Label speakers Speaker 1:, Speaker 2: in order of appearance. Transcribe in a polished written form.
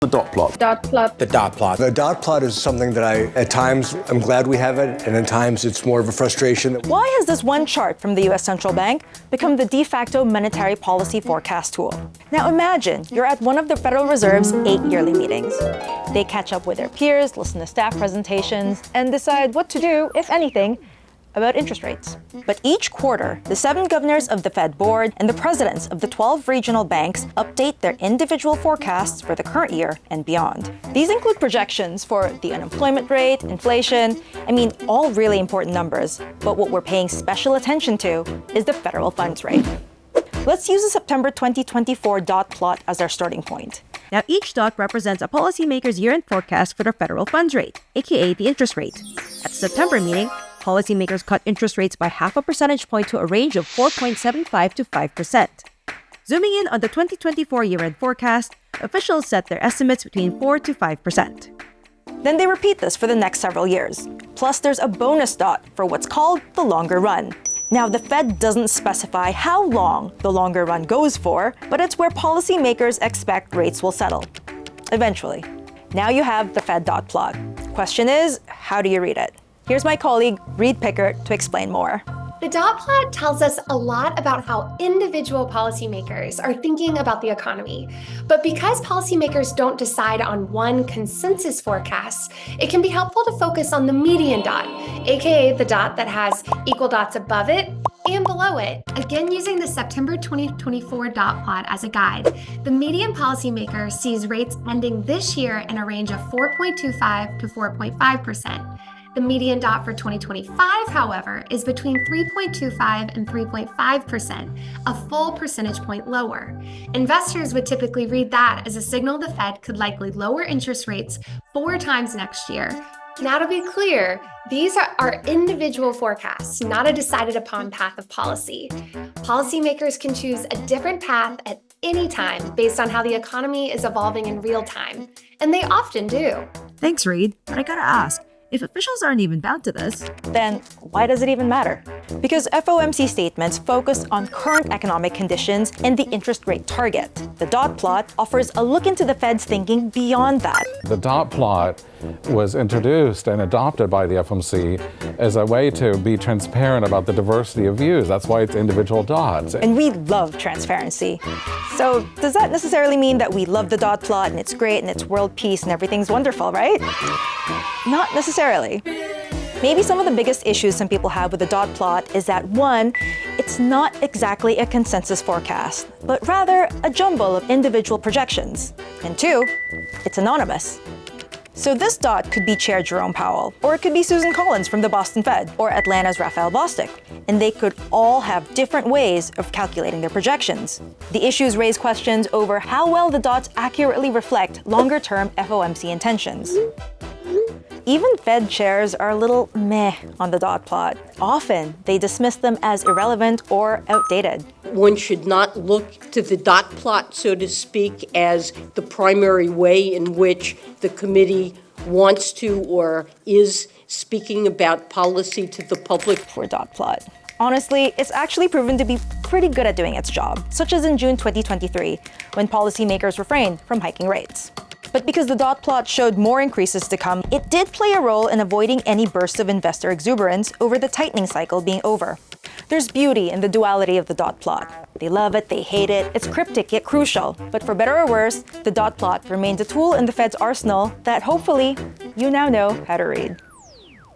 Speaker 1: The dot plot.
Speaker 2: Dot plot.
Speaker 3: The dot plot.
Speaker 4: The dot plot is something that at times, I'm glad we have it, and at times it's more of a frustration.
Speaker 5: Why has this one chart from the U.S. Central Bank become the de facto monetary policy forecast tool? Now imagine you're at one of the Federal Reserve's 8 yearly meetings. They catch up with their peers, listen to staff presentations, and decide what to do, if anything, about interest rates. But each quarter, the 7 governors of the Fed board and the presidents of the 12 regional banks update their individual forecasts for the current year and beyond. These include projections for the unemployment rate, inflation, all really important numbers. But what we're paying special attention to is the federal funds rate. Let's use the September 2024 dot plot as our starting point.
Speaker 6: Now, each dot represents a policymaker's year-end forecast for the federal funds rate, aka the interest rate. At the September meeting, policymakers cut interest rates by 0.5 percentage point to a range of 4.75 to 5%. Zooming in on the 2024 year-end forecast, officials set their estimates between 4 to 5%.
Speaker 5: Then they repeat this for the next several years. Plus, there's a bonus dot for what's called the longer run. Now, the Fed doesn't specify how long the longer run goes for, but it's where policymakers expect rates will settle. Eventually. Now you have the Fed dot plot. Question is, how do you read it? Here's my colleague, Reed Pickert, to explain more.
Speaker 2: The dot plot tells us a lot about how individual policymakers are thinking about the economy. But because policymakers don't decide on one consensus forecast, it can be helpful to focus on the median dot, aka the dot that has equal dots above it and below it. Again, using the September 2024 dot plot as a guide, the median policymaker sees rates ending this year in a range of 4.25 to 4.5%. The median dot for 2025, however, is between 3.25 and 3.5%, a full percentage point lower. Investors would typically read that as a signal the Fed could likely lower interest rates 4 times next year. Now, to be clear, these are individual forecasts, not a decided upon path of policy. Policymakers can choose a different path at any time based on how the economy is evolving in real time, and they often do.
Speaker 6: Thanks, Reed, but I gotta ask, if officials aren't even bound to this,
Speaker 5: then why does it even matter? Because FOMC statements focus on current economic conditions and the interest rate target. The dot plot offers a look into the Fed's thinking beyond that.
Speaker 7: The dot plot was introduced and adopted by the FOMC as a way to be transparent about the diversity of views. That's why it's individual dots.
Speaker 5: And we love transparency. So does that necessarily mean that we love the dot plot and it's great and it's world peace and everything's wonderful, right? Not necessarily. Maybe some of the biggest issues some people have with the dot plot is that 1, it's not exactly a consensus forecast, but rather a jumble of individual projections. And 2, it's anonymous. So this dot could be Chair Jerome Powell, or it could be Susan Collins from the Boston Fed, or Atlanta's Raphael Bostic. And they could all have different ways of calculating their projections. The issues raise questions over how well the dots accurately reflect longer-term FOMC intentions. Even Fed chairs are a little meh on the dot plot. Often, they dismiss them as irrelevant or outdated.
Speaker 8: One should not look to the dot plot, so to speak, as the primary way in which the committee wants to or is speaking about policy to the public.
Speaker 5: For dot plot. Honestly, it's actually proven to be pretty good at doing its job, such as in June 2023, when policymakers refrained from hiking rates. But because the dot plot showed more increases to come, it did play a role in avoiding any bursts of investor exuberance over the tightening cycle being over. There's beauty in the duality of the dot plot. They love it, they hate it, it's cryptic yet crucial. But for better or worse, the dot plot remains a tool in the Fed's arsenal that hopefully you now know how to read.